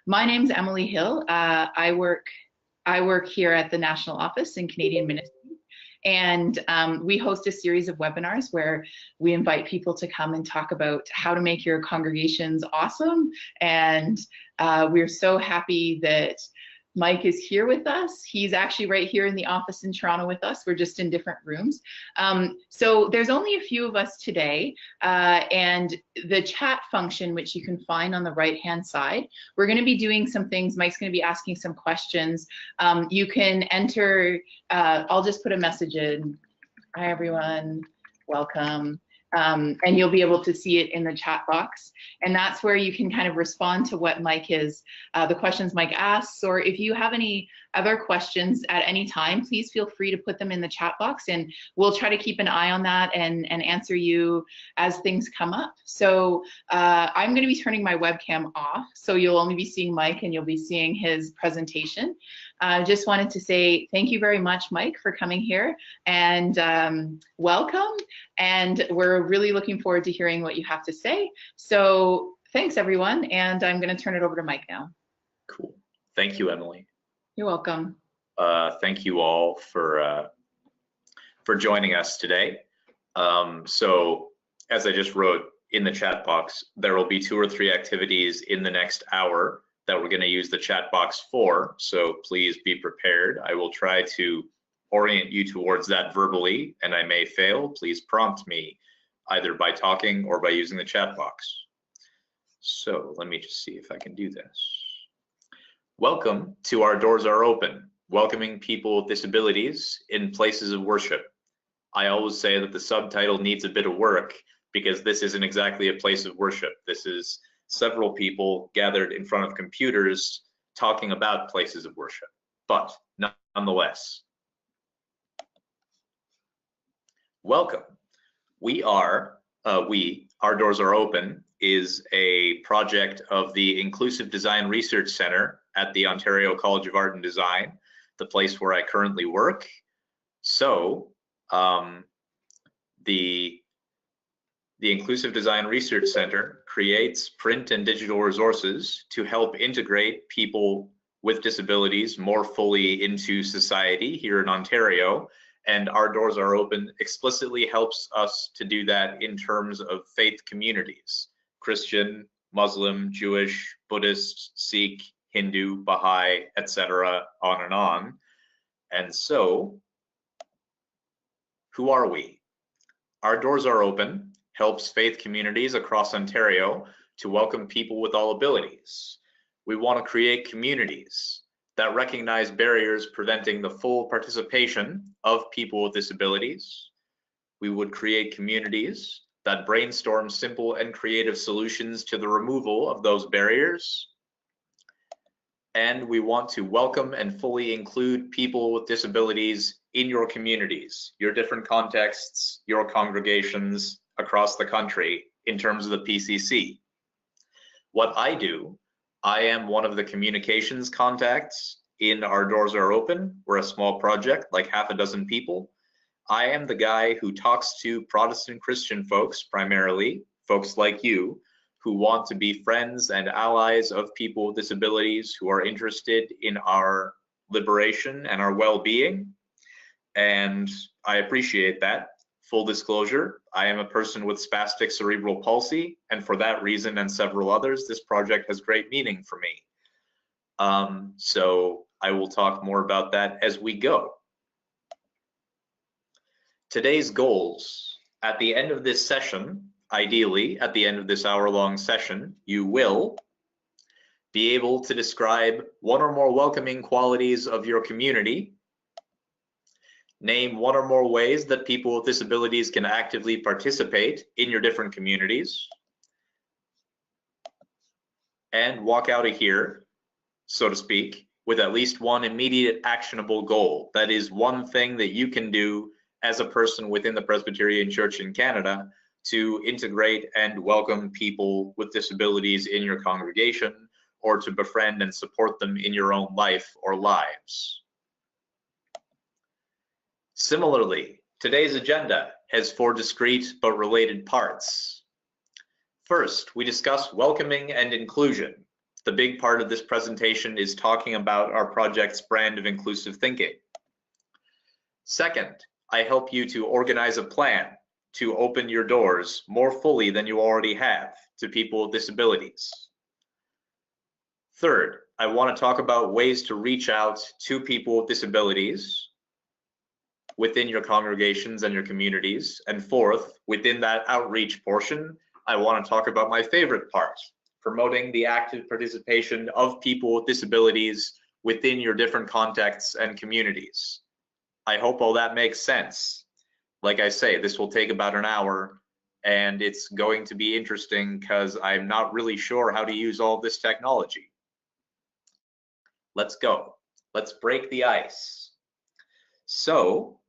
My name's Emily Hill. I work here at the National Office in Canadian Ministry, and we host a series of webinars where we invite people to come and talk about how to make your congregations awesome. And we're so happy that Mike is here with us. He's actually right here in the office in Toronto with us. We're just in different rooms. So there's only a few of us today, and the chat function, which you can find on the right-hand side, we're going to be doing some things. Mike's going to be asking some questions. You can enter, I'll just put a message in. Hi, everyone. Welcome. And you'll be able to see it in the chat box. And that's where you can kind of respond to what Mike is, the questions Mike asks, or if you have any other questions at any time, please feel free to put them in the chat box, and we'll try to keep an eye on that and answer you as things come up. So I'm going to be turning my webcam off, so you'll only be seeing Mike and you'll be seeing his presentation. Just wanted to say thank you very much, Mike, for coming here, and welcome. And we're really looking forward to hearing what you have to say. So thanks, everyone. And I'm going to turn it over to Mike now. Cool. Thank you, Emily. You're welcome. Thank you all for joining us today. So as I just wrote in the chat box, there will be 2 or 3 activities in the next hour that we're going to use the chat box for. So please be prepared. I will try to orient you towards that verbally, and I may fail. Please prompt me either by talking or by using the chat box. So let me just see if I can do this. Welcome to Our Doors Are Open, welcoming people with disabilities in places of worship. I always say that the subtitle needs a bit of work because this isn't exactly a place of worship. This is several people gathered in front of computers talking about places of worship, but nonetheless. Welcome. Our Doors Are Open is a project of the Inclusive Design Research Center at the Ontario College of Art and Design, the place where I currently work. So the Inclusive Design Research Center creates print and digital resources to help integrate people with disabilities more fully into society here in Ontario. And Our Doors Are Open explicitly helps us to do that in terms of faith communities: Christian, Muslim, Jewish, Buddhist, Sikh, Hindu, Baha'i, etc., on and on. And so, who are we? Our Doors Are Open helps faith communities across Ontario to welcome people with all abilities. We want to create communities that recognize barriers preventing the full participation of people with disabilities. We would create communities that brainstorm simple and creative solutions to the removal of those barriers. And we want to welcome and fully include people with disabilities in your communities, your different contexts, your congregations across the country in terms of the PCC. What I do, I am one of the communications contacts in Our Doors Are Open. We're a small project, like half a dozen people. I am the guy who talks to Protestant Christian folks, primarily, folks like you, who want to be friends and allies of people with disabilities who are interested in our liberation and our well-being. And I appreciate that. Full disclosure, I am a person with spastic cerebral palsy, and for that reason and several others, this project has great meaning for me. So I will talk more about that as we go. Today's goals: at the end of this session, ideally at the end of this hour-long session, you will be able to describe 1 or more welcoming qualities of your community, name 1 or more ways that people with disabilities can actively participate in your different communities, and walk out of here, so to speak, with at least 1 immediate actionable goal. That is 1 thing that you can do as a person within the Presbyterian Church in Canada to integrate and welcome people with disabilities in your congregation, or to befriend and support them in your own life or lives. Similarly, today's agenda has 4 discrete but related parts. First, we discuss welcoming and inclusion. the big part of this presentation is talking about our project's brand of inclusive thinking. Second, I help you to organize a plan to open your doors more fully than you already have to people with disabilities. Third, I want to talk about ways to reach out to people with disabilities within your congregations and your communities. And fourth, within that outreach portion, I want to talk about my favorite part, promoting the active participation of people with disabilities within your different contexts and communities. I hope all that makes sense. Like I say, this will take about an hour, and it's going to be interesting because I'm not really sure how to use all this technology. Let's go. Let's break the ice. So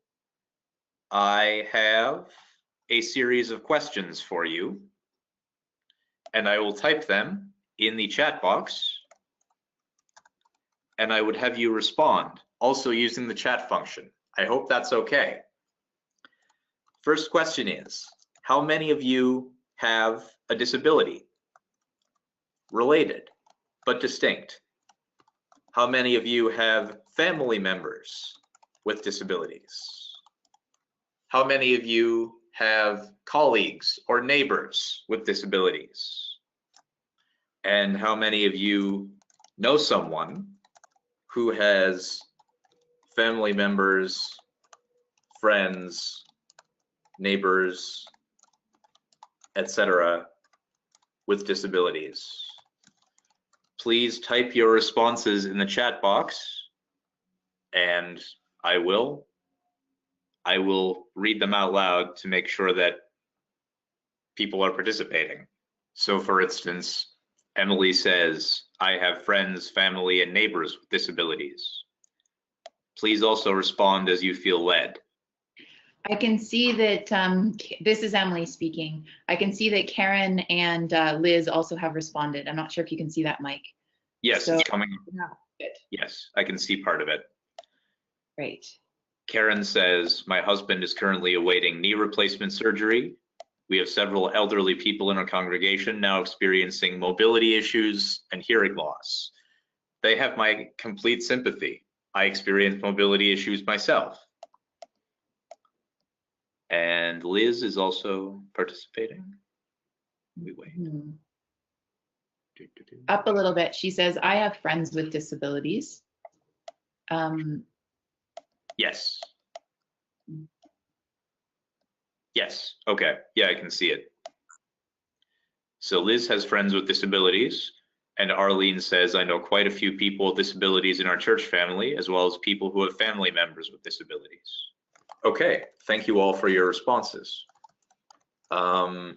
I have a series of questions for you, and I will type them in the chat box, and I would have you respond, also using the chat function. I hope that's okay. First question is, how many of you have a disability? Related, but distinct. How many of you have family members with disabilities? How many of you have colleagues or neighbors with disabilities? And how many of you know someone who has family members, friends, neighbors, etc., with disabilities? Please type your responses in the chat box, and I will read them out loud to make sure that people are participating. So for instance, Emily says, I have friends, family, and neighbors with disabilities. Please also respond as you feel led. I can see that, this is Emily speaking. I can see that Karen and Liz also have responded. I'm not sure if you can see that, Mike. Yes, So, it's coming. yeah, good. Yes, I can see part of it. Great. Karen says, my husband is currently awaiting knee replacement surgery. We have several elderly people in our congregation now experiencing mobility issues and hearing loss. They have my complete sympathy. I experienced mobility issues myself. And Liz is also participating. We wait. Up a little bit. She says, I have friends with disabilities. Yes. Yes, okay, yeah, I can see it. So Liz has friends with disabilities, and Arlene says, I know quite a few people with disabilities in our church family, as well as people who have family members with disabilities. Okay, thank you all for your responses. I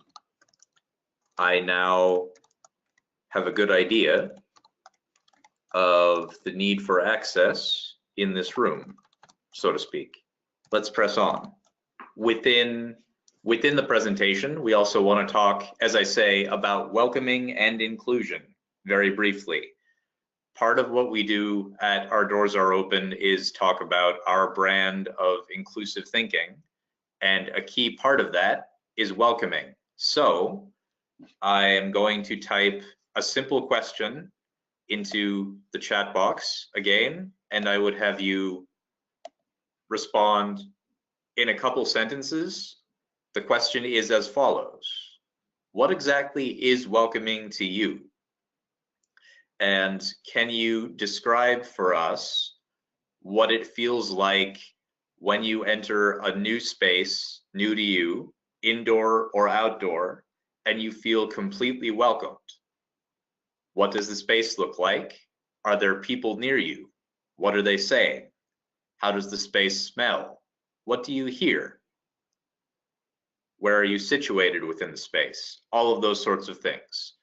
now have a good idea of the need for access in this room, so to speak. Let's press on. Within the presentation, we also want to talk, as I say, about welcoming and inclusion very briefly. Part of what we do at Our Doors Are Open is talk about our brand of inclusive thinking, and a key part of that is welcoming. So I am going to type a simple question into the chat box again, and I would have you respond in a couple sentences. The question is as follows: what exactly is welcoming to you? And can you describe for us what it feels like when you enter a new space, new to you, indoor or outdoor, and you feel completely welcomed? What does the space look like? Are there people near you? What are they saying? How does the space smell? What do you hear? Where are you situated within the space? All of those sorts of things.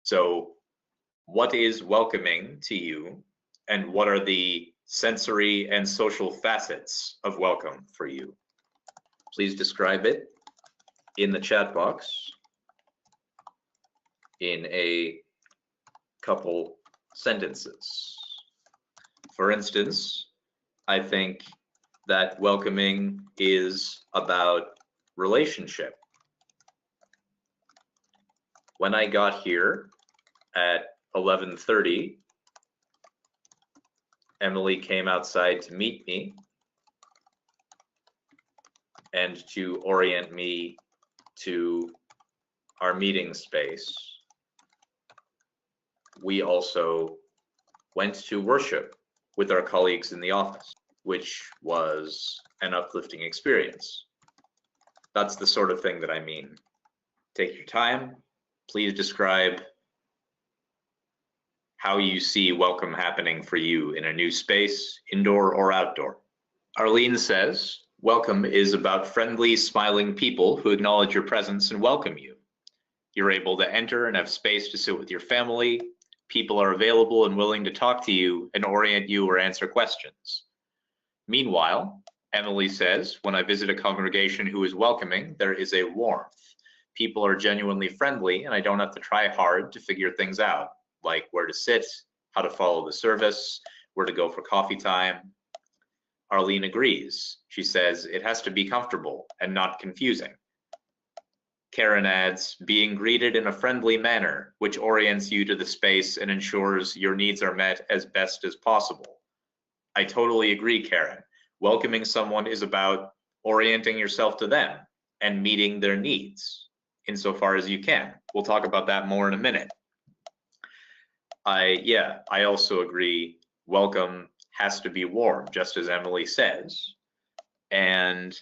So what is welcoming to you, and what are the sensory and social facets of welcome for you? Please describe it in the chat box in a couple sentences. For instance, I think that welcoming is about relationship. When I got here at 11:30, Emily came outside to meet me and to orient me to our meeting space. We also went to worship with our colleagues in the office, which was an uplifting experience. That's the sort of thing that I mean. Take your time. Please describe how you see welcome happening for you in a new space, indoor or outdoor. Arlene says, welcome is about friendly, smiling people who acknowledge your presence and welcome you. You're able to enter and have space to sit with your family. People are available and willing to talk to you and orient you or answer questions. Meanwhile, Emily says, when I visit a congregation who is welcoming, there is a warmth. People are genuinely friendly and I don't have to try hard to figure things out, like where to sit, how to follow the service, where to go for coffee time. Arlene agrees. She says it has to be comfortable and not confusing. Karen adds, being greeted in a friendly manner, which orients you to the space and ensures your needs are met as best as possible. I totally agree, Karen. Welcoming someone is about orienting yourself to them and meeting their needs insofar as you can. We'll talk about that more in a minute. I also agree. Welcome has to be warm, just as Emily says. And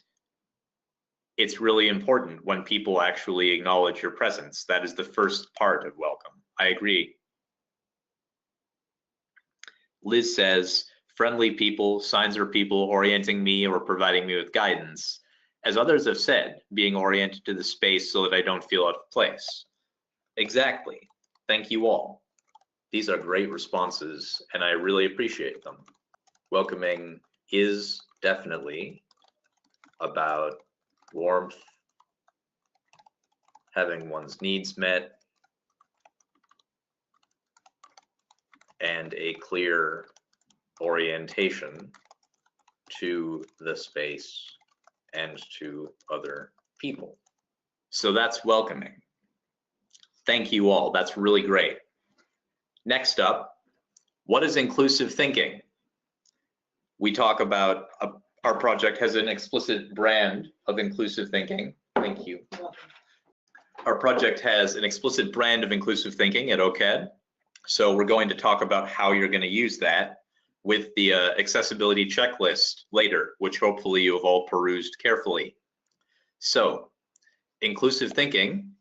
it's really important when people actually acknowledge your presence. That is the first part of welcome. I agree. Liz says, friendly people, signs are people orienting me or providing me with guidance. As others have said, being oriented to the space so that I don't feel out of place. Exactly. Thank you all. These are great responses and I really appreciate them. Welcoming is definitely about warmth, having one's needs met, and a clear orientation to the space and to other people. So that's welcoming. Thank you all. That's really great. Next up, what is inclusive thinking? We talk about our project has an explicit brand of inclusive thinking. Thank you. Our project has an explicit brand of inclusive thinking at OCAD. So we're going to talk about how you're going to use that with the accessibility checklist later, which hopefully you have all perused carefully. So inclusive thinking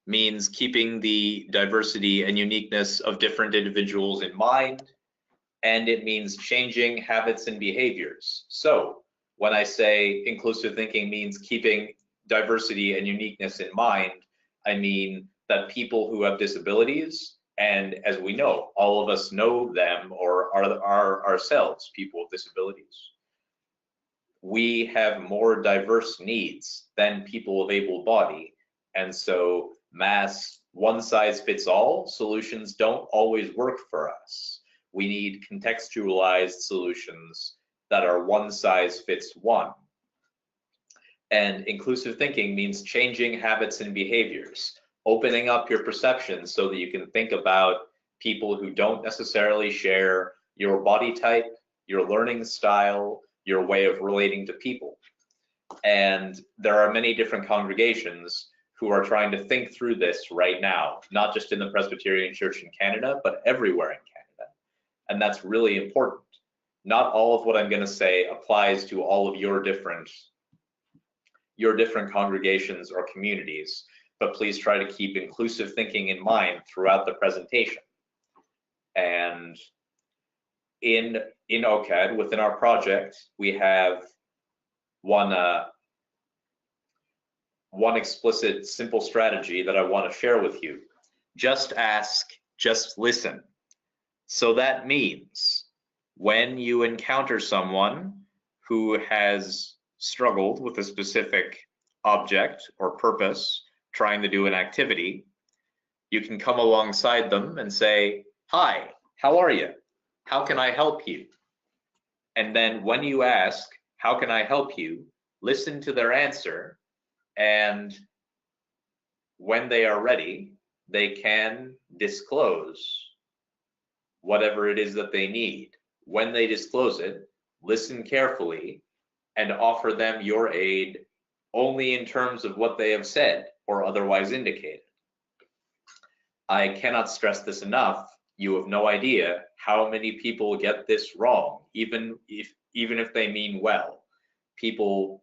means keeping the diversity and uniqueness of different individuals in mind, and it means changing habits and behaviors. So when I say inclusive thinking means keeping diversity and uniqueness in mind, I mean that people who have disabilities, and as we know, all of us know them or are ourselves people with disabilities, we have more diverse needs than people of able body. And so mass one-size-fits-all solutions don't always work for us. We need contextualized solutions that are one-size-fits-one. And inclusive thinking means changing habits and behaviors, opening up your perception so that you can think about people who don't necessarily share your body type, your learning style, your way of relating to people. And there are many different congregations who are trying to think through this right now, not just in the Presbyterian Church in Canada, but everywhere in Canada. And that's really important. Not all of what I'm going to say applies to all of your different congregations or communities, but please try to keep inclusive thinking in mind throughout the presentation. And in OCAD, within our project, we have one explicit, simple strategy that I want to share with you. Just ask, just listen. So that means when you encounter someone who has struggled with a specific object or purpose, trying to do an activity, you can come alongside them and say, "Hi, how are you? How can I help you?" And then when you ask, "How can I help you?" listen to their answer, and when they are ready, they can disclose whatever it is that they need. When they disclose it, listen carefully and offer them your aid only in terms of what they have said or otherwise indicated. I cannot stress this enough. You have no idea how many people get this wrong, even if they mean well. People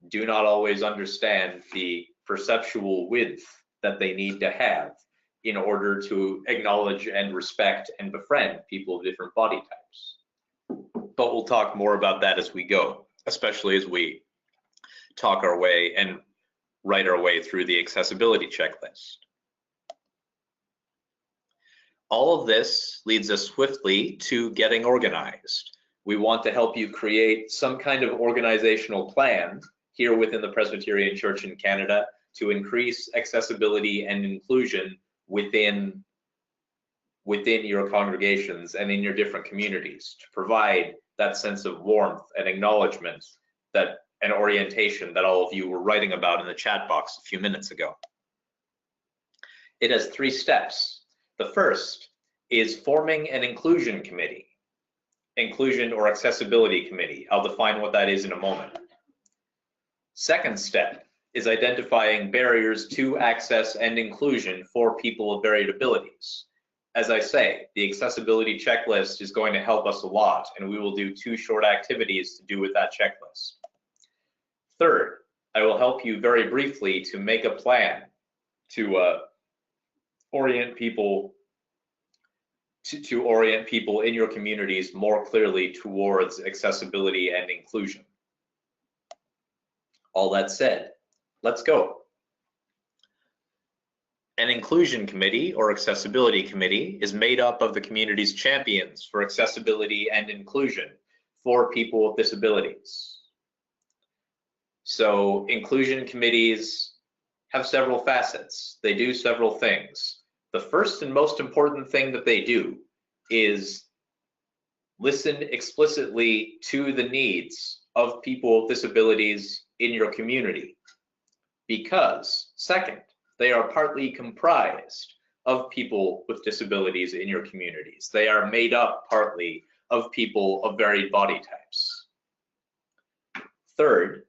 do not always understand the perceptual width that they need to have in order to acknowledge and respect and befriend people of different body types. But we'll talk more about that as we go, especially as we talk our way and write our way through the accessibility checklist. All of this leads us swiftly to getting organized. We want to help you create some kind of organizational plan here within the Presbyterian Church in Canada to increase accessibility and inclusion within your congregations and in your different communities, to provide that sense of warmth and acknowledgement, that an orientation that all of you were writing about in the chat box a few minutes ago. It has 3 steps. The first is forming an inclusion committee, inclusion or accessibility committee. I'll define what that is in a moment. Second step is identifying barriers to access and inclusion for people of varied abilities. As I say, the accessibility checklist is going to help us a lot, and we will do 2 short activities to do with that checklist. Third, I will help you very briefly to make a plan to orient people in your communities more clearly towards accessibility and inclusion. All that said, let's go. An inclusion committee or accessibility committee is made up of the community's champions for accessibility and inclusion for people with disabilities. So inclusion committees have several facets. They do several things. The first and most important thing that they do is listen explicitly to the needs of people with disabilities in your community. Because, second, they are partly comprised of people with disabilities in your communities. They are made up partly of people of varied body types. Third,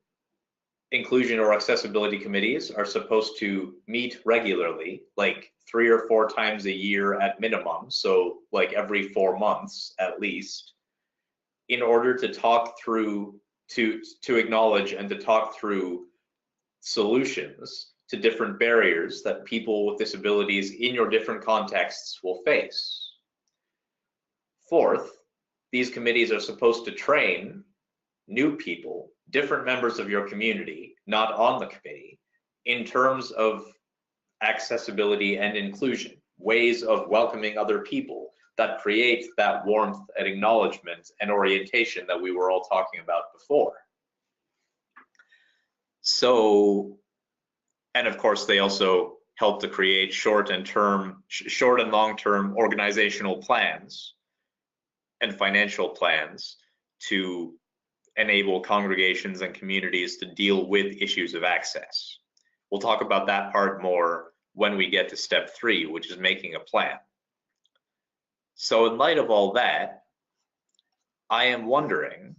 inclusion or accessibility committees are supposed to meet regularly, like 3 or 4 times a year at minimum, so like every 4 months at least, in order to talk through, to acknowledge and to talk through solutions to different barriers that people with disabilities in your different contexts will face. Fourth, these committees are supposed to train new people, different members of your community, not on the committee, in terms of accessibility and inclusion, ways of welcoming other people that create that warmth and acknowledgement and orientation that we were all talking about before. So, and of course, they also help to create short and long-term organizational plans and financial plans to enable congregations and communities to deal with issues of access. We'll talk about that part more when we get to step 3, which is making a plan. So in light of all that, I am wondering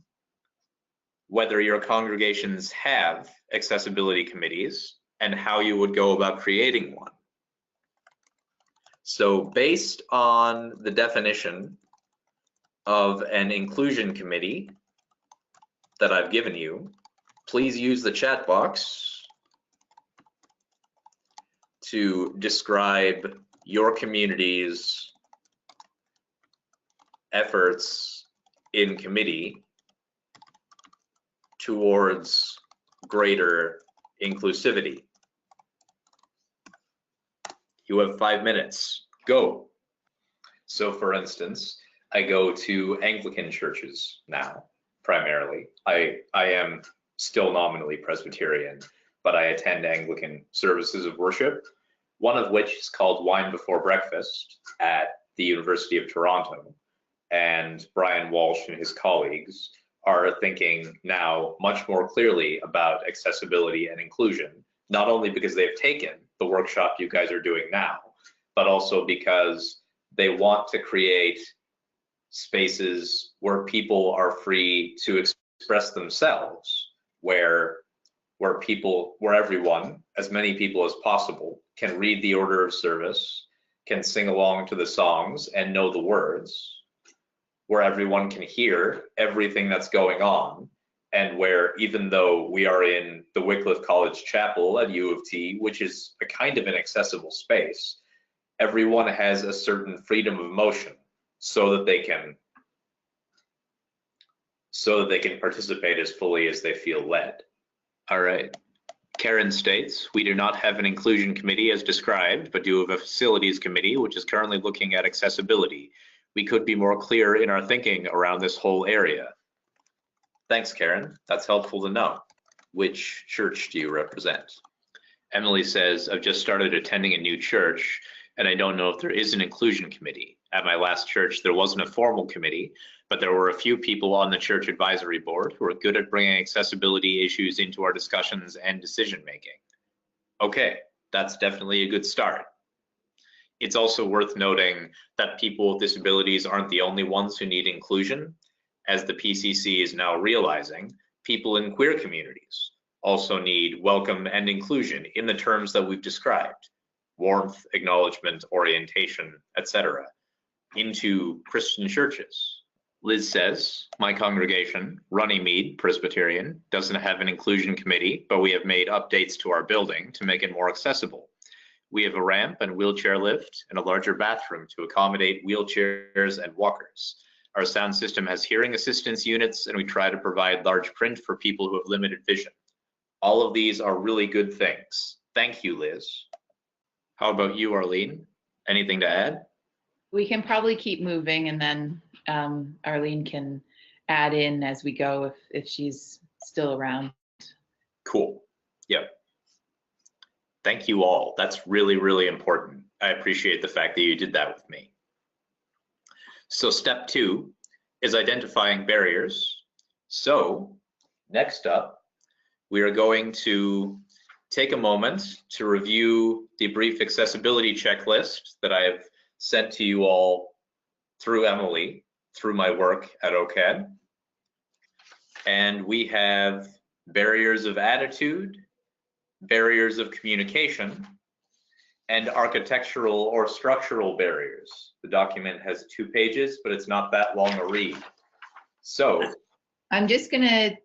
whether your congregations have accessibility committees and how you would go about creating one. So based on the definition of an inclusion committee that I've given you, please use the chat box to describe your community's efforts in committee towards greater inclusivity. You have 5 minutes, go. So for instance, I go to Anglican churches now, primarily. I am still nominally Presbyterian, but I attend Anglican services of worship, one of which is called Wine Before Breakfast at the University of Toronto. And Brian Walsh and his colleagues are thinking now much more clearly about accessibility and inclusion, not only because they've taken the workshop you guys are doing now, but also because they want to create spaces where people are free to express themselves, where everyone, as many people as possible, can read the order of service, can sing along to the songs and know the words, where everyone can hear everything that's going on, and where, even though we are in the Wycliffe College Chapel at U of T, which is a kind of an accessible space, everyone has a certain freedom of motion so that they can participate as fully as they feel led. All right. Karen states, we do not have an inclusion committee as described, but do have a facilities committee, which is currently looking at accessibility. We could be more clear in our thinking around this whole area. Thanks, Karen. That's helpful to know. Which church do you represent? Emily says, I've just started attending a new church, and I don't know if there is an inclusion committee. At my last church, there wasn't a formal committee, but there were a few people on the church advisory board who are good at bringing accessibility issues into our discussions and decision making. Okay, that's definitely a good start. It's also worth noting that people with disabilities aren't the only ones who need inclusion. As the PCC is now realizing, people in queer communities also need welcome and inclusion in the terms that we've described: warmth, acknowledgement, orientation, etc., into Christian churches. Liz says, my congregation, Runnymede Presbyterian, doesn't have an inclusion committee, but we have made updates to our building to make it more accessible. We have a ramp and wheelchair lift and a larger bathroom to accommodate wheelchairs and walkers. Our sound system has hearing assistance units, and we try to provide large print for people who have limited vision. All of these are really good things. Thank you, Liz. How about you, Arlene? Anything to add? We can probably keep moving, and then Arlene can add in as we go if she's still around. Cool. Yep. Thank you all. That's really, really important. I appreciate the fact that you did that with me. So step 2 is identifying barriers. So next up, we are going to take a moment to review the brief accessibility checklist that I have sent to you all through Emily, through my work at OCAD. And we have barriers of attitude, barriers of communication, and architectural or structural barriers. The document has 2 pages, but it's not that long a read. So I'm just gonna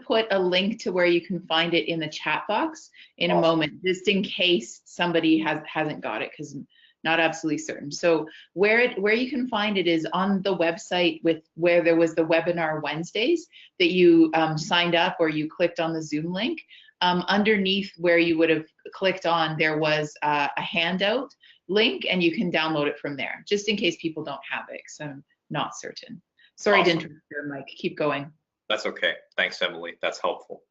put a link to where you can find it in the chat box in a moment, just in case somebody hasn't got it, because not absolutely certain. So where you can find it is on the website where there was the webinar Wednesdays that you signed up, or you clicked on the Zoom link. Underneath where you would have clicked on, there was a handout link, and you can download it from there, just in case people don't have it, because I'm not certain. Sorry to interrupt there, Mike. Keep going. That's okay. Thanks, Emily. That's helpful.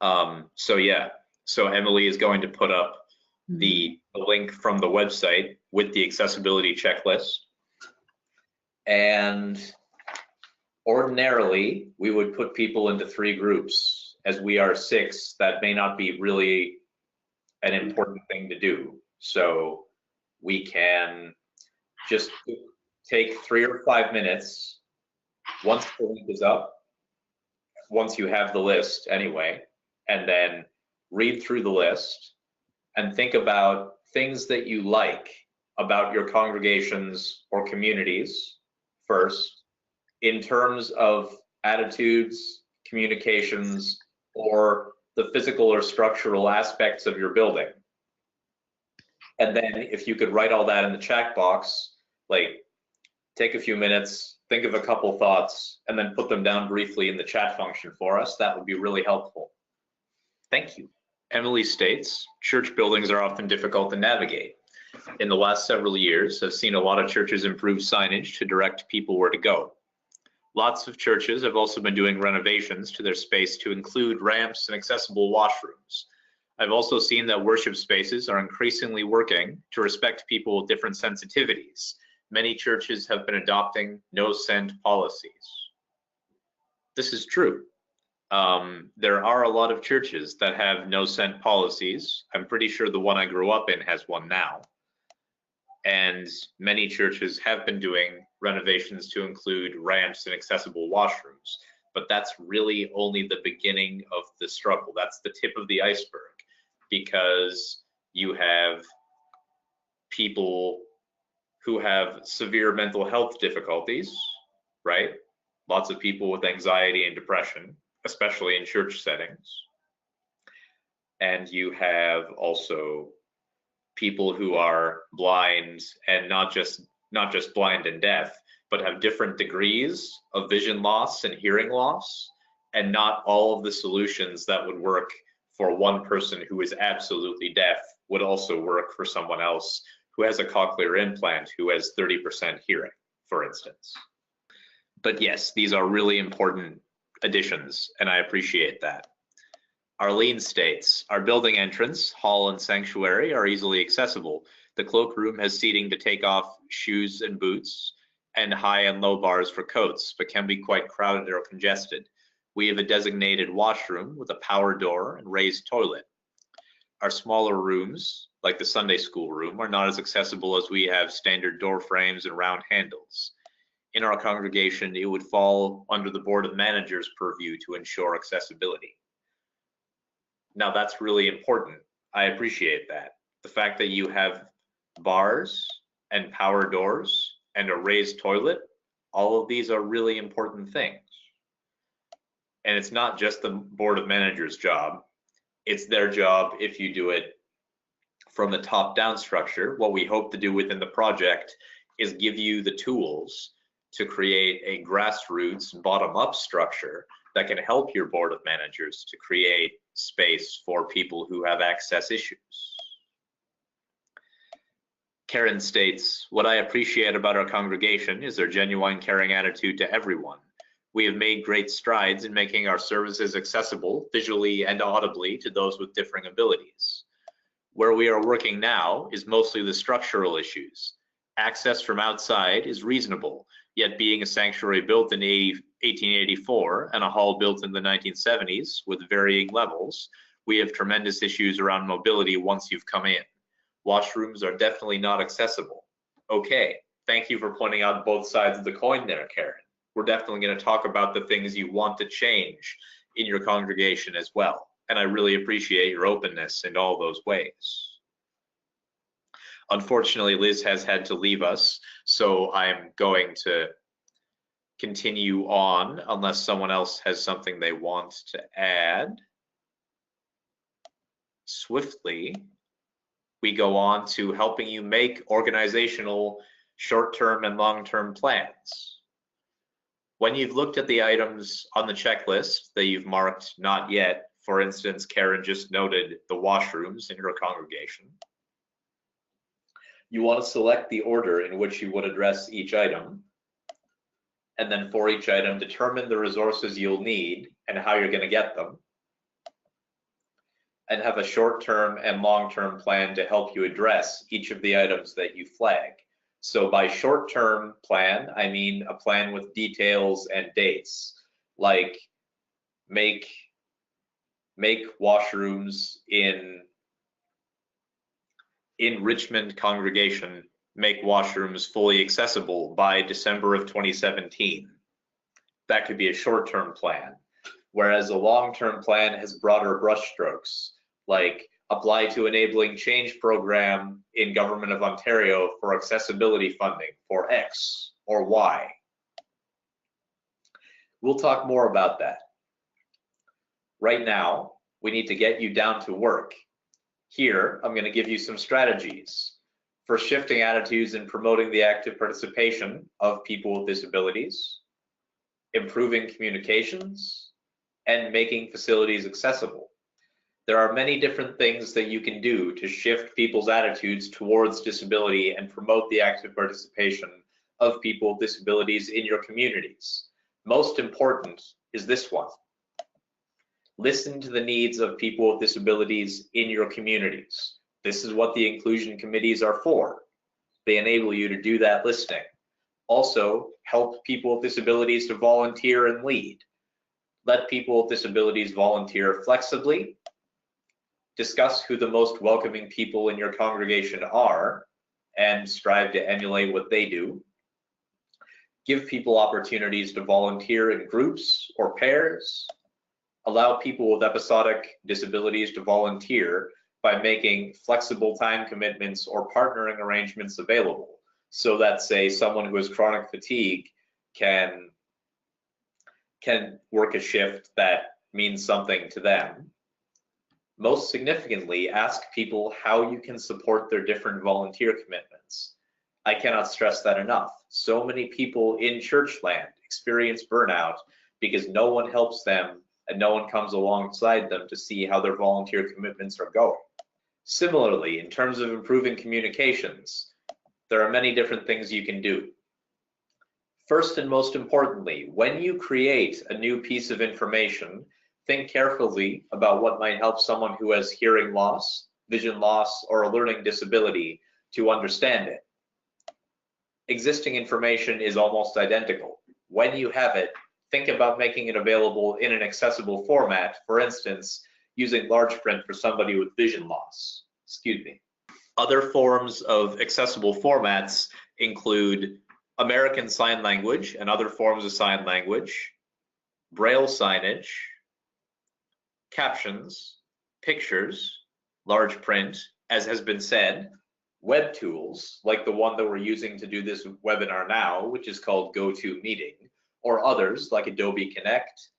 So yeah, so Emily is going to put up the link from the website with the accessibility checklist. And ordinarily, we would put people into 3 groups. As we are 6, that may not be really an important thing to do. So we can just take 3 or 5 minutes once the link is up, once you have the list anyway, and then read through the list and think about things that you like about your congregations or communities first, in terms of attitudes, communications, or the physical or structural aspects of your building. And then if you could write all that in the chat box, like take a few minutes, think of a couple thoughts, and then put them down briefly in the chat function for us, that would be really helpful. Thank you. Emily states, church buildings are often difficult to navigate. In the last several years, I've seen a lot of churches improve signage to direct people where to go. Lots of churches have also been doing renovations to their space to include ramps and accessible washrooms. I've also seen that worship spaces are increasingly working to respect people with different sensitivities. Many churches have been adopting no-scent policies. This is true. There are a lot of churches that have no-scent policies. I'm pretty sure the one I grew up in has one now. and many churches have been doing renovations to include ramps and accessible washrooms. But that's really only the beginning of the struggle. That's the tip of the iceberg, because you have people who have severe mental health difficulties, right? Lots of people with anxiety and depression, especially in church settings. And you have also people who are blind, and not just blind and deaf, but have different degrees of vision loss and hearing loss, and not all of the solutions that would work for one person who is absolutely deaf would also work for someone else who has a cochlear implant who has 30% hearing, for instance. But yes, these are really important additions, and I appreciate that. Arlene states, our building entrance, hall, and sanctuary are easily accessible. The cloakroom has seating to take off shoes and boots, and high and low bars for coats, but can be quite crowded or congested. We have a designated washroom with a power door and raised toilet. Our smaller rooms, like the Sunday school room, are not as accessible as we have standard door frames and round handles. In our congregation, it would fall under the Board of Managers' purview to ensure accessibility. Now that's really important. I appreciate that. The fact that you have bars and power doors and a raised toilet, all of these are really important things. And it's not just the Board of Managers' job. It's their job if you do it from the top-down structure. What we hope to do within the project is give you the tools to create a grassroots bottom-up structure that can help your Board of Managers to create space for people who have access issues. Karen states, what I appreciate about our congregation is their genuine caring attitude to everyone. We have made great strides in making our services accessible visually and audibly to those with differing abilities. Where we are working now is mostly the structural issues. Access from outside is reasonable, yet being a sanctuary built in 1884 and a hall built in the 1970s with varying levels, we have tremendous issues around mobility once you've come in. Washrooms are definitely not accessible. Okay, thank you for pointing out both sides of the coin there, Karen. We're definitely going to talk about the things you want to change in your congregation as well. And I really appreciate your openness in all those ways. Unfortunately, Liz has had to leave us, so I'm going to continue on unless someone else has something they want to add. Swiftly, we go on to helping you make organizational short-term and long-term plans. When you've looked at the items on the checklist that you've marked not yet, for instance, Karen just noted the washrooms in her congregation, you want to select the order in which you would address each item, and then for each item, determine the resources you'll need and how you're going to get them, and have a short-term and long-term plan to help you address each of the items that you flag. So by short-term plan, I mean a plan with details and dates, like make washrooms in Richmond congregation, make washrooms fully accessible by December of 2017. That could be a short-term plan. Whereas a long-term plan has broader brushstrokes, like apply to enabling change program in Government of Ontario for accessibility funding for X or Y. We'll talk more about that. Right now, we need to get you down to work. Here, I'm going to give you some strategies for shifting attitudes and promoting the active participation of people with disabilities, improving communications, and making facilities accessible. There are many different things that you can do to shift people's attitudes towards disability and promote the active participation of people with disabilities in your communities. Most important is this one. Listen to the needs of people with disabilities in your communities. This is what the inclusion committees are for. They enable you to do that listening. Also, help people with disabilities to volunteer and lead. Let people with disabilities volunteer flexibly. Discuss who the most welcoming people in your congregation are, and strive to emulate what they do. Give people opportunities to volunteer in groups or pairs. Allow people with episodic disabilities to volunteer by making flexible time commitments or partnering arrangements available, so that, say, someone who has chronic fatigue can work a shift that means something to them. Most significantly, ask people how you can support their different volunteer commitments. I cannot stress that enough. So many people in church land experience burnout because no one helps them and no one comes alongside them to see how their volunteer commitments are going. Similarly, in terms of improving communications, there are many different things you can do. First and most importantly, when you create a new piece of information, think carefully about what might help someone who has hearing loss, vision loss, or a learning disability to understand it. Existing information is almost identical. When you have it, think about making it available in an accessible format, for instance, using large print for somebody with vision loss. Other forms of accessible formats include American Sign Language and other forms of sign language, Braille signage, captions, pictures, large print, as has been said, web tools like the one that we're using to do this webinar now, which is called GoToMeeting, or others like Adobe Connect,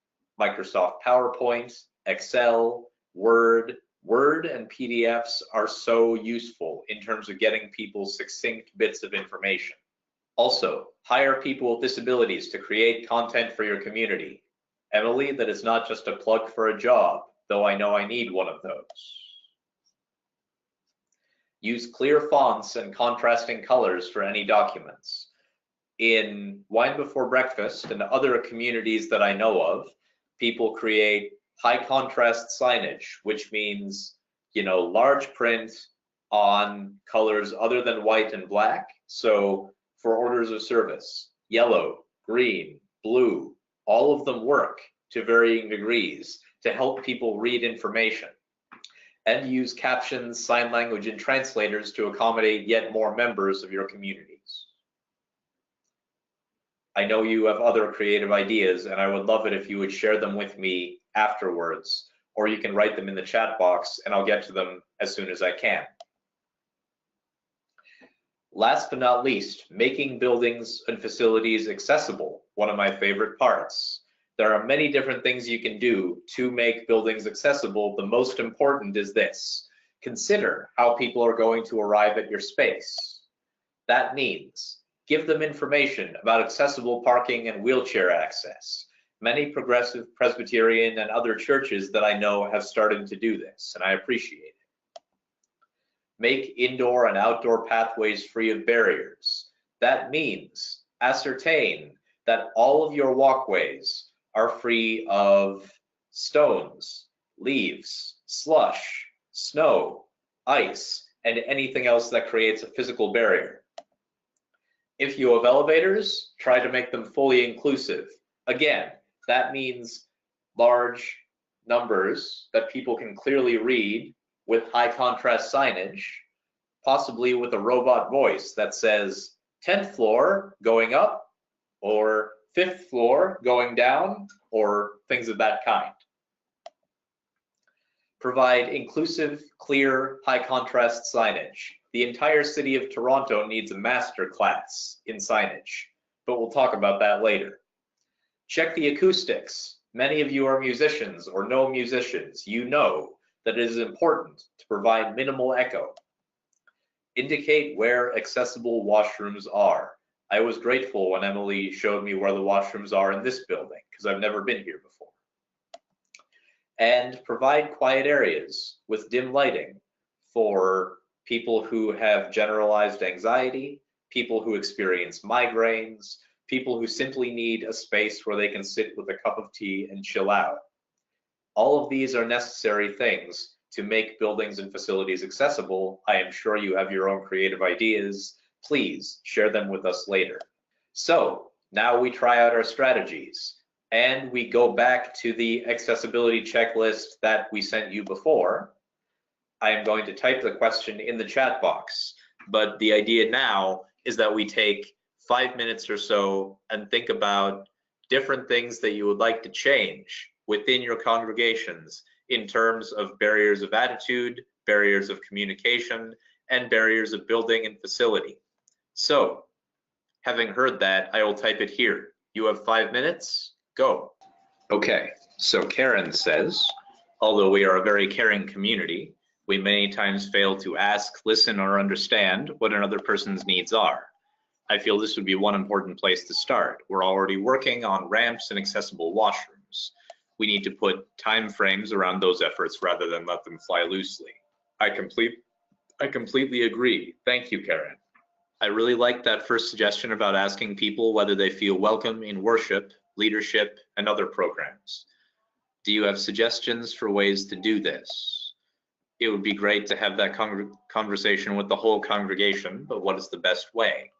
Microsoft PowerPoint, Excel, Word. Word and PDFs are so useful in terms of getting people succinct bits of information. Also, hire people with disabilities to create content for your community. Emily, that is not just a plug for a job, though I know I need one of those. Use clear fonts and contrasting colors for any documents. In Wine Before Breakfast and other communities that I know of, people create high contrast signage, which means, large print on colors other than white and black. So for orders of service, yellow, green, blue, all of them work to varying degrees to help people read information. And use captions, sign language, and translators to accommodate yet more members of your communities. I know you have other creative ideas, and I would love it if you would share them with me afterwards, or you can write them in the chat box and I'll get to them as soon as I can. Last but not least, making buildings and facilities accessible, one of my favorite parts. There are many different things you can do to make buildings accessible. The most important is this: consider how people are going to arrive at your space. That means give them information about accessible parking and wheelchair access. Many progressive Presbyterian and other churches that I know have started to do this, and I appreciate it. Make indoor and outdoor pathways free of barriers. That means ascertain that all of your walkways are free of stones, leaves, slush, snow, ice, and anything else that creates a physical barrier. If you have elevators, try to make them fully inclusive. Again, that means large numbers that people can clearly read with high contrast signage, possibly with a robot voice that says 10th floor going up, or 5th floor going down, or things of that kind. Provide inclusive, clear, high contrast signage. The entire city of Toronto needs a master class in signage, but we'll talk about that later. Check the acoustics. Many of you are musicians or know musicians. You know that it is important to provide minimal echo. Indicate where accessible washrooms are. I was grateful when Emily showed me where the washrooms are in this building, because I've never been here before. And provide quiet areas with dim lighting for people who have generalized anxiety, people who experience migraines, people who simply need a space where they can sit with a cup of tea and chill out. All of these are necessary things to make buildings and facilities accessible. I am sure you have your own creative ideas. Please share them with us later. So now we try out our strategies and we go back to the accessibility checklist that we sent you before. I am going to type the question in the chat box. But the idea now is that we take 5 minutes or so and think about different things that you would like to change within your congregations in terms of barriers of attitude, barriers of communication, and barriers of building and facility. So, having heard that, I will type it here. You have 5 minutes, go. Okay, so Karen says, although we are a very caring community, we many times fail to ask, listen, or understand what another person's needs are. I feel this would be one important place to start. We're already working on ramps and accessible washrooms. We need to put time frames around those efforts rather than let them fly loosely. I completely agree. Thank you, Karen. I really like that first suggestion about asking people whether they feel welcome in worship, leadership, and other programs. Do you have suggestions for ways to do this? It would be great to have that conversation with the whole congregation, but what is the best way?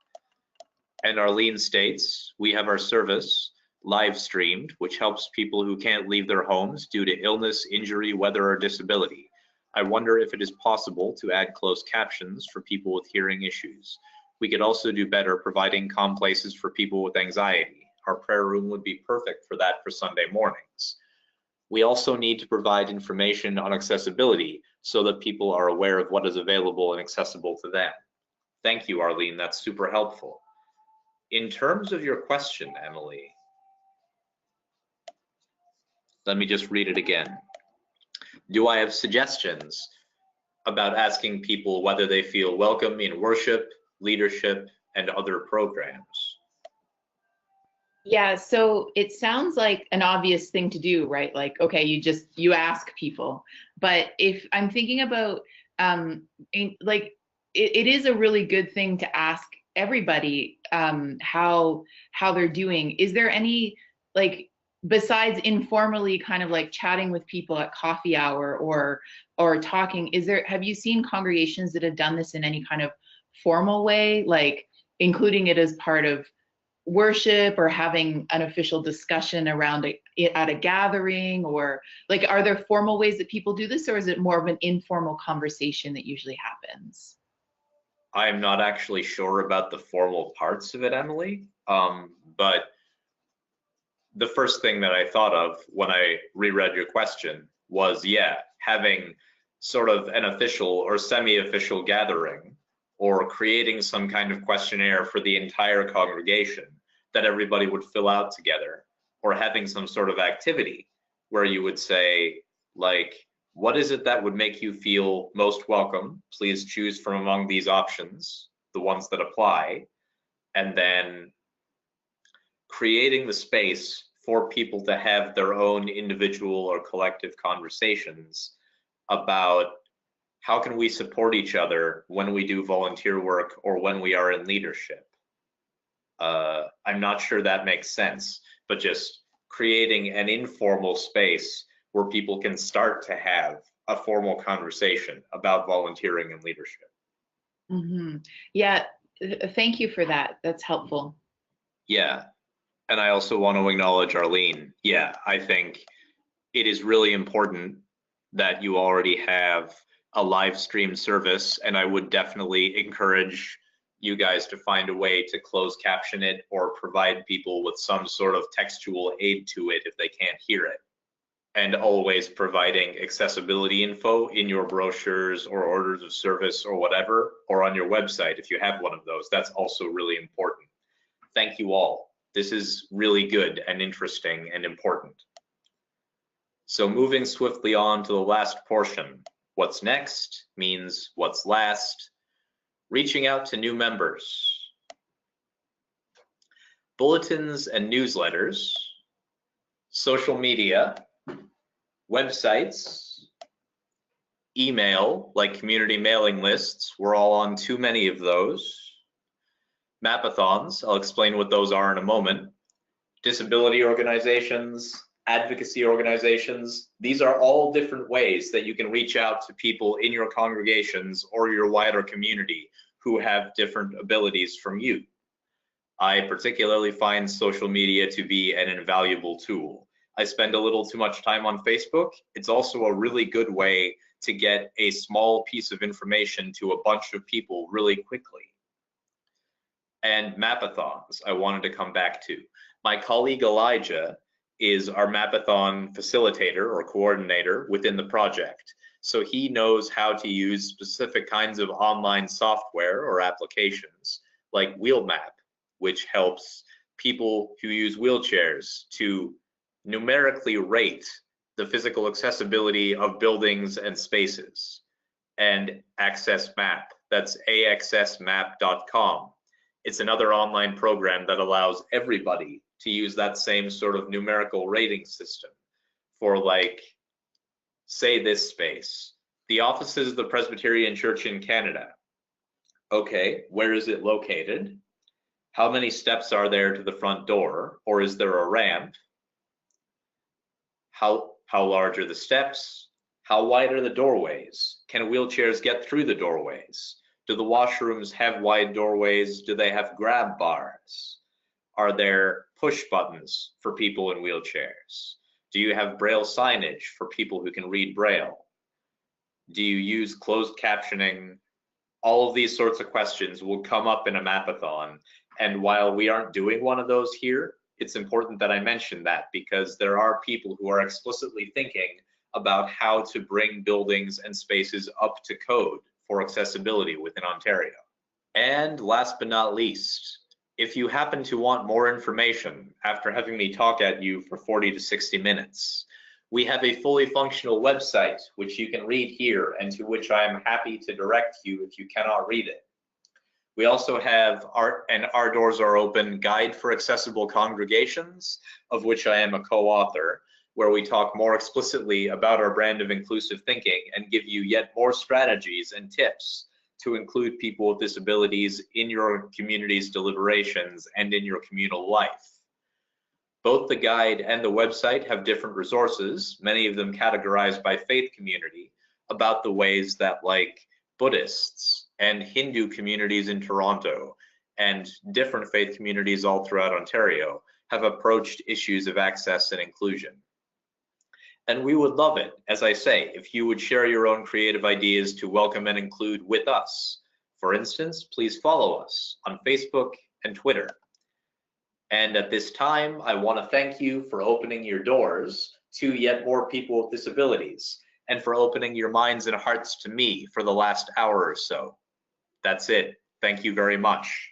And Arlene states, we have our service live streamed, which helps people who can't leave their homes due to illness, injury, weather, or disability. I wonder if it is possible to add closed captions for people with hearing issues. We could also do better providing calm places for people with anxiety. Our prayer room would be perfect for that for Sunday mornings. We also need to provide information on accessibility so that people are aware of what is available and accessible to them. Thank you, Arlene, that's super helpful. In terms of your question, Emily, let me just read it again. Do I have suggestions about asking people whether they feel welcome in worship, leadership, and other programs? Yeah, so it sounds like an obvious thing to do, right? Like, okay, you ask people. But if I'm thinking about, it is a really good thing to ask everybody how they're doing. Is there any, like, besides informally kind of like chatting with people at coffee hour or talking, have you seen congregations that have done this in any kind of formal way, like including it as part of worship or having an official discussion around it at a gathering? Or like, are there formal ways that people do this, or is it more of an informal conversation that usually happens? I'm not actually sure about the formal parts of it, Emily, but the first thing that I thought of when I reread your question was, yeah, having sort of an official or semi-official gathering, or creating some kind of questionnaire for the entire congregation that everybody would fill out together, or having some sort of activity where you would say, like, what is it that would make you feel most welcome? Please choose from among these options, the ones that apply, and then creating the space for people to have their own individual or collective conversations about how can we support each other when we do volunteer work or when we are in leadership. I'm not sure that makes sense, but just creating an informal space where people can start to have a formal conversation about volunteering and leadership. Mm-hmm. Yeah, thank you for that. That's helpful. Yeah, and I also want to acknowledge Arlene. Yeah, I think it is really important that you already have a live stream service, and I would definitely encourage you guys to find a way to close caption it or provide people with some sort of textual aid to it if they can't hear it. And always providing accessibility info in your brochures or orders of service or whatever, or on your website if you have one of those. That's also really important. Thank you all. This is really good and interesting and important. So moving swiftly on to the last portion. What's next means what's last. Reaching out to new members. Bulletins and newsletters. Social media. Websites. Email, like community mailing lists. We're all on too many of those. Mapathons, I'll explain what those are in a moment. Disability organizations, advocacy organizations. These are all different ways that you can reach out to people in your congregations or your wider community who have different abilities from you. I particularly find social media to be an invaluable tool. I spend a little too much time on Facebook. It's also a really good way to get a small piece of information to a bunch of people really quickly. And mapathons, I wanted to come back to. My colleague Elijah is our mapathon facilitator or coordinator within the project. So he knows how to use specific kinds of online software or applications like WheelMap, which helps people who use wheelchairs to numerically rate the physical accessibility of buildings and spaces. And Access Map, that's axsmap.com. It's another online program that allows everybody to use that same sort of numerical rating system for, like, say this space. The offices of the Presbyterian Church in Canada. Okay, where is it located? How many steps are there to the front door? Or is there a ramp? How large are the steps? How wide are the doorways? Can wheelchairs get through the doorways? Do the washrooms have wide doorways? Do they have grab bars? Are there push buttons for people in wheelchairs? Do you have Braille signage for people who can read Braille? Do you use closed captioning? All of these sorts of questions will come up in a mapathon. And while we aren't doing one of those here, it's important that I mention that, because there are people who are explicitly thinking about how to bring buildings and spaces up to code for accessibility within Ontario. And last but not least, if you happen to want more information after having me talk at you for 40 to 60 minutes, we have a fully functional website which you can read here and to which I am happy to direct you if you cannot read it. We also have Our Doors Are Open Guide for Accessible Congregations, of which I am a co-author, where we talk more explicitly about our brand of inclusive thinking and give you yet more strategies and tips to include people with disabilities in your community's deliberations and in your communal life. Both the guide and the website have different resources, many of them categorized by faith community, about the ways that, like, Buddhists and Hindu communities in Toronto and different faith communities all throughout Ontario have approached issues of access and inclusion. And we would love it, as I say, if you would share your own creative ideas to welcome and include with us. For instance, please follow us on Facebook and Twitter. And at this time, I want to thank you for opening your doors to yet more people with disabilities, and for opening your minds and hearts to me for the last hour or so. That's it. Thank you very much.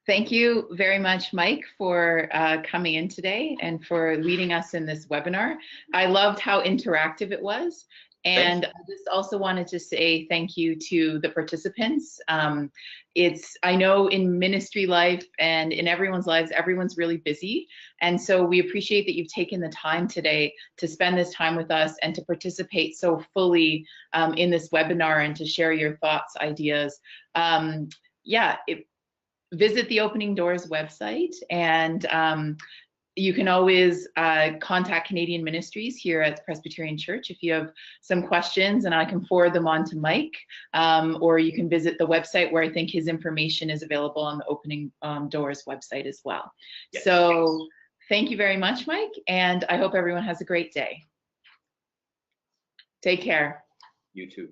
Thank you very much, Mike, for coming in today and for leading us in this webinar. I loved how interactive it was. And I just also wanted to say thank you to the participants. I know in ministry life and in everyone's lives, everyone's really busy. And so we appreciate that you've taken the time today to spend this time with us and to participate so fully in this webinar and to share your thoughts, ideas. Visit the Opening Doors website, and you can always contact Canadian Ministries here at Presbyterian Church if you have some questions, and I can forward them on to Mike, or you can visit the website where I think his information is available on the Opening Doors website as well. Yes. So thank you very much, Mike, and I hope everyone has a great day. Take care. You too.